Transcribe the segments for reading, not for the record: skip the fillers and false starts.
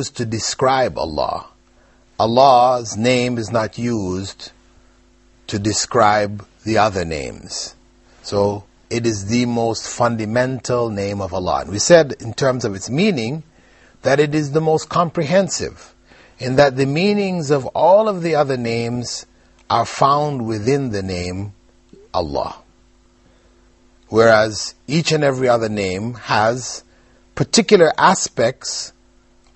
used to describe Allah. Allah's name is not used to describe the other names. So it is the most fundamental name of Allah. And we said in terms of its meaning that it is the most comprehensive, in that the meanings of all of the other names are found within the name Allah. Whereas each and every other name has particular aspects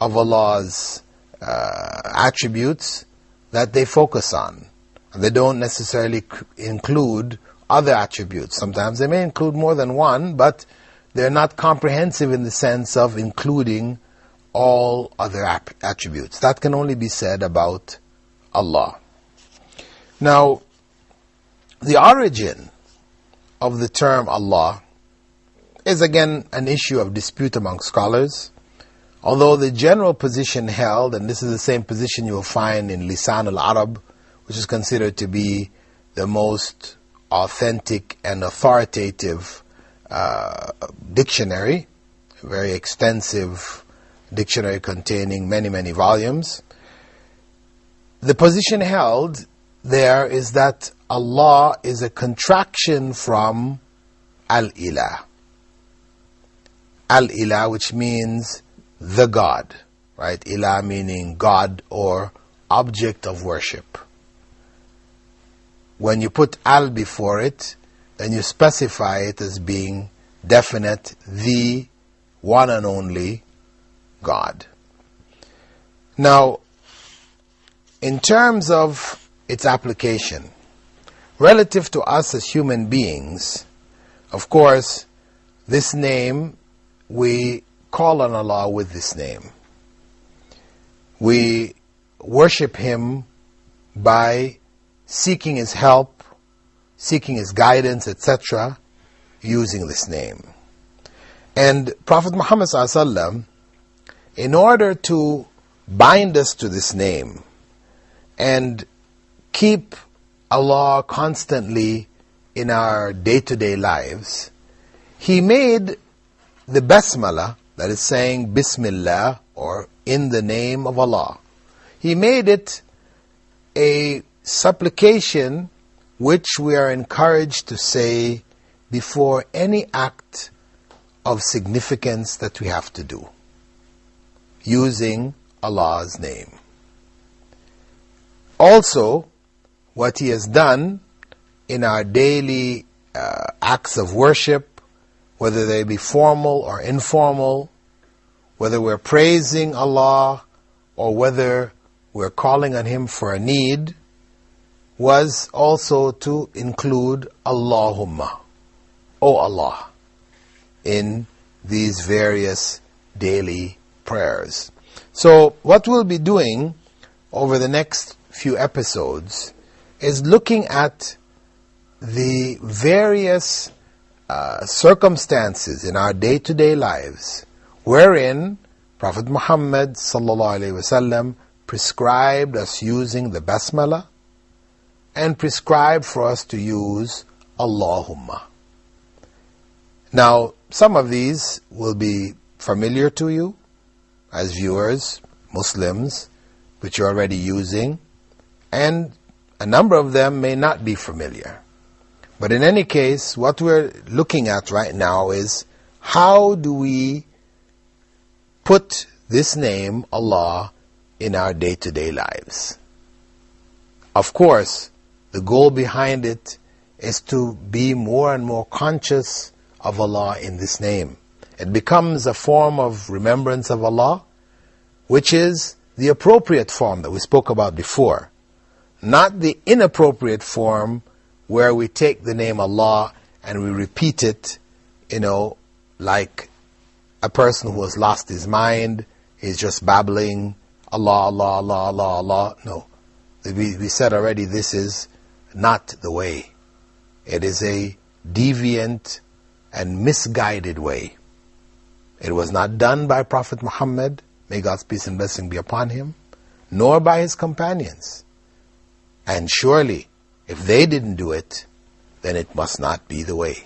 of Allah's attributes that they focus on. They don't necessarily include other attributes. Sometimes they may include more than one, but they're not comprehensive in the sense of including all other attributes. That can only be said about Allah. Now, the origin of the term Allah is again an issue of dispute among scholars, although the general position held, and this is the same position you will find in Lisan al-Arab, which is considered to be the most authentic and authoritative dictionary, a very extensive dictionary containing many, many volumes. The position held there is that Allah is a contraction from Al-Ilah. Al-Ilah, which means the God, right? Ilah meaning God or object of worship. When you put al before it, then you specify it as being definite, the one and only God. Now, in terms of its application, relative to us as human beings, of course, this name, we call on Allah with this name. We worship Him by seeking His help, seeking His guidance, etc., using this name. And Prophet Muhammad ﷺ, in order to bind us to this name and keep Allah constantly in our day-to-day lives, He made the Basmala, that is saying Bismillah, or in the name of Allah, He made it a supplication which we are encouraged to say before any act of significance that we have to do, using Allah's name. Also, what He has done in our daily acts of worship, whether they be formal or informal, whether we're praising Allah or whether we're calling on Him for a need, was also to include Allahumma, O Allah, in these various daily prayers. So what we'll be doing over the next few episodes is looking at the various circumstances in our day-to-day lives wherein Prophet Muhammad ﷺ prescribed us using the Basmala and prescribed for us to use Allahumma. Now, some of these will be familiar to you as viewers, Muslims, which you're already using, and a number of them may not be familiar. But in any case, what we're looking at right now is how do we put this name, Allah, in our day-to-day lives. Of course, the goal behind it is to be more and more conscious of Allah in this name. It becomes a form of remembrance of Allah, which is the appropriate form that we spoke about before, not the inappropriate form where we take the name Allah and we repeat it, like a person who has lost his mind, is just babbling, Allah, Allah, Allah, Allah, Allah. No. We said already, this is not the way. It is a deviant and misguided way. It was not done by Prophet Muhammad, may God's peace and blessing be upon him, nor by his companions. And surely, if they didn't do it, then it must not be the way.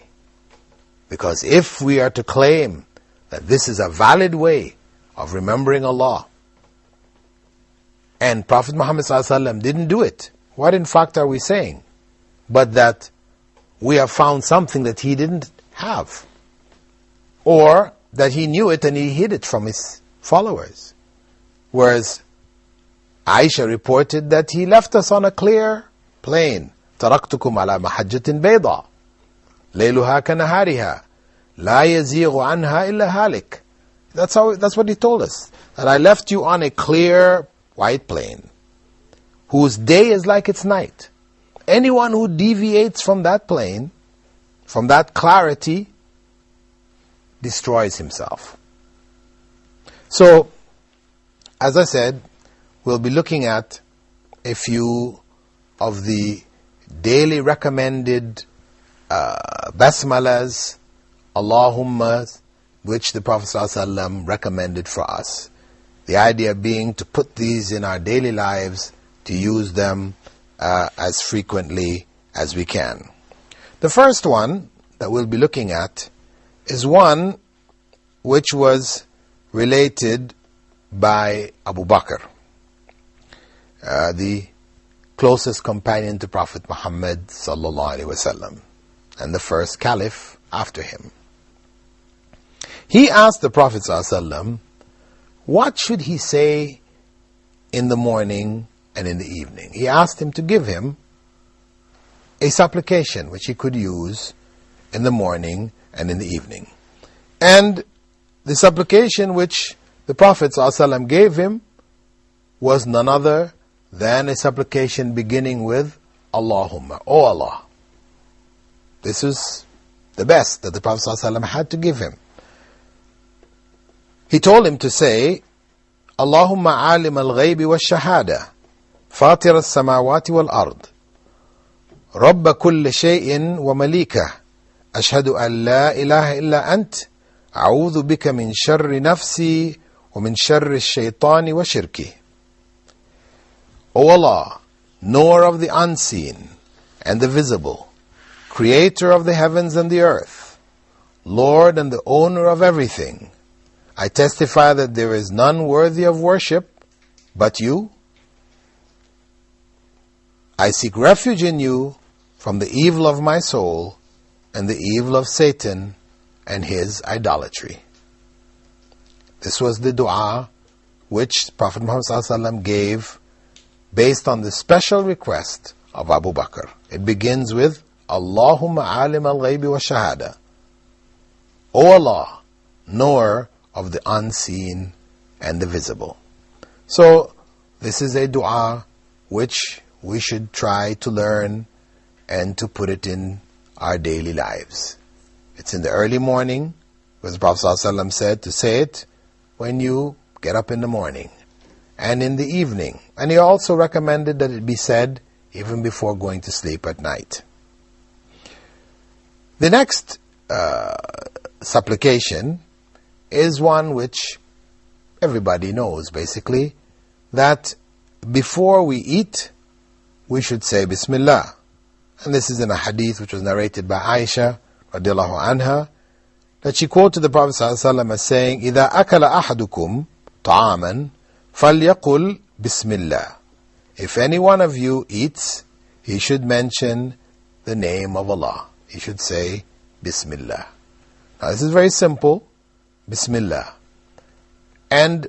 Because if we are to claim that this is a valid way of remembering Allah, And Prophet Muhammad ﷺ didn't do it. What in fact are we saying? But that we have found something that he didn't have. Or that he knew it and he hid it from his followers. Whereas Aisha reported that he left us on a clear plain. تَرَكْتُكُمْ عَلَى مَحَجَّةٍ بَيْضَةٍ لَيْلُهَا كَنَهَارِهَا لَا يَزِيغُ عَنْهَا إِلَّا هَالِكٌ. That's what he told us. That I left you on a clear white plain, whose day is like its night. Anyone who deviates from that plain, from that clarity, destroys himself. So, as I said, we'll be looking at a few of the daily recommended basmalas, Allahummas, which the Prophet ﷺ recommended for us. The idea being to put these in our daily lives, to use them as frequently as we can. The first one that we'll be looking at is one which was related by Abu Bakr, the closest companion to Prophet Muhammad sallallahu alaihi wasallam, and the first caliph after him. He asked the Prophet sallallahu alaihi wasallam, what should he say in the morning and in the evening? He asked him to give him a supplication which he could use in the morning and in the evening. And the supplication which the Prophet ﷺ gave him was none other than a supplication beginning with Allahumma, O Allah. This is the best that the Prophet ﷺ had to give him. He told him to say, Allahumma alim al-ghaybi wa-shahada, fatir al-samawati wal-ard, rabba kulli shay'in wa malika, ashhadu an la ilaha illa ant, a'udhu bika min sharri nafsi wa min sharri shaitani wa shirki. O Allah, knower of the unseen and the visible, creator of the heavens and the earth, Lord and the owner of everything, I testify that there is none worthy of worship but you. I seek refuge in you from the evil of my soul and the evil of Satan and his idolatry. This was the dua which Prophet Muhammad ﷺ gave based on the special request of Abu Bakr. It begins with Allahumma alim al-ghaybi wa shahada. O Allah, knower of the unseen and the visible. So, this is a dua which we should try to learn and to put it in our daily lives. It's in the early morning, because the Prophet ﷺ said to say it when you get up in the morning, and in the evening. And he also recommended that it be said even before going to sleep at night. The next supplication is one which everybody knows, basically, that before we eat, we should say Bismillah. And this is in a hadith which was narrated by Aisha radiallahu anha, that she quoted the Prophet ﷺ as saying, إِذَا أَكَلَ أَحَدُكُمْ طَعَامًا فَلْيَقُلْ Bismillah. If any one of you eats, he should mention the name of Allah. He should say Bismillah. Now this is very simple. Bismillah. And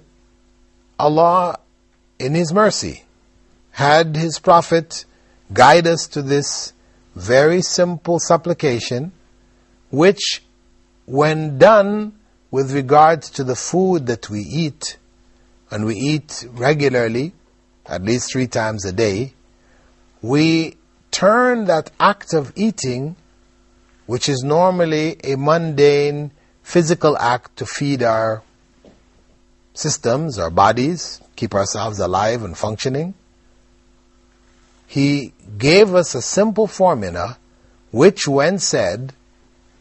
Allah, in His mercy, had His Prophet guide us to this very simple supplication, which, when done with regards to the food that we eat, and we eat regularly, at least 3 times a day, we turn that act of eating, which is normally a mundane physical act to feed our systems, our bodies, keep ourselves alive and functioning. He gave us a simple formula which, when said,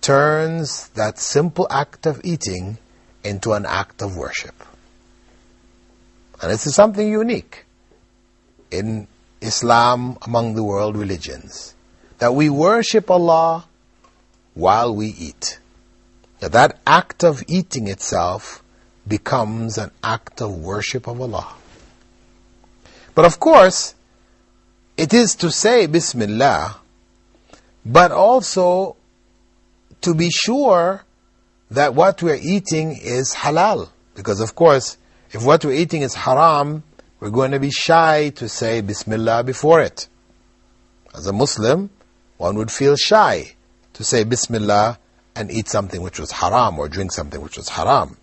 turns that simple act of eating into an act of worship. And this is something unique in Islam among the world religions, that we worship Allah while we eat. That act of eating itself becomes an act of worship of Allah. But of course, it is to say Bismillah, but also to be sure that what we're eating is halal. Because of course, if what we're eating is haram, we're going to be shy to say Bismillah before it. As a Muslim, one would feel shy to say Bismillah and eat something which was haram or drink something which was haram.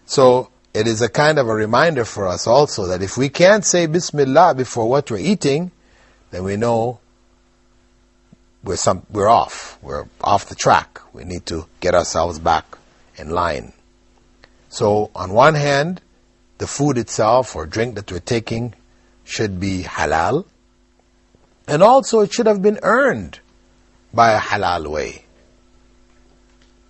So it is a kind of a reminder for us also that if we can't say Bismillah before what we're eating, then we know we're off the track. We need to get ourselves back in line. So on one hand, the food itself or drink that we're taking should be halal, and also it should have been earned by a halal way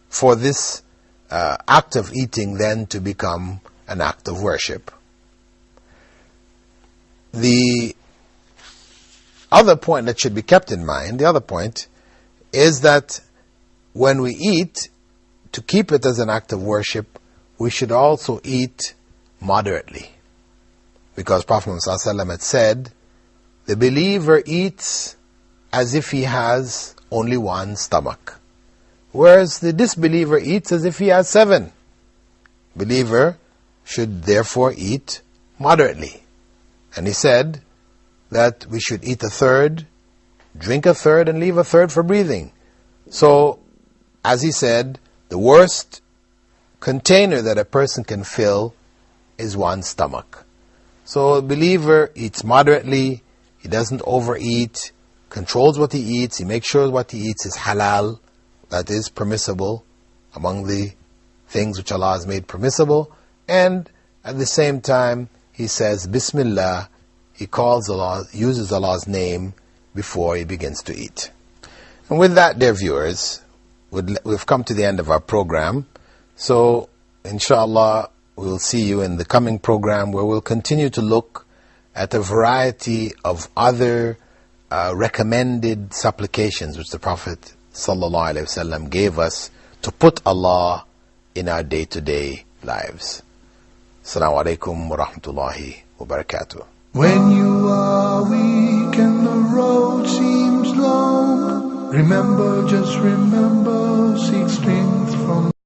for this act of eating then to become an act of worship. The other point that should be kept in mind, the other point, is that when we eat, to keep it as an act of worship, we should also eat moderately. Because Prophet Muhammad ﷺ had said, the believer eats as if he has only one stomach, whereas the disbeliever eats as if he has 7. Believer should therefore eat moderately. And he said that we should eat 1/3, drink 1/3, and leave 1/3 for breathing. So, as he said, the worst container that a person can fill is one's stomach. So a believer eats moderately, he doesn't overeat, controls what he eats, he makes sure what he eats is halal, that is permissible among the things which Allah has made permissible, and at the same time he says Bismillah, he calls Allah, uses Allah's name before he begins to eat. And with that, dear viewers, we've come to the end of our program. So, inshallah, we'll see you in the coming program where we'll continue to look at a variety of other recommended supplications which the Prophet ﷺ gave us to put Allah in our day-to-day lives. Assalamu alaikum wa rahmatullahi wa barakatuh. When you are weak and the road seems long, remember, just remember, seek strength from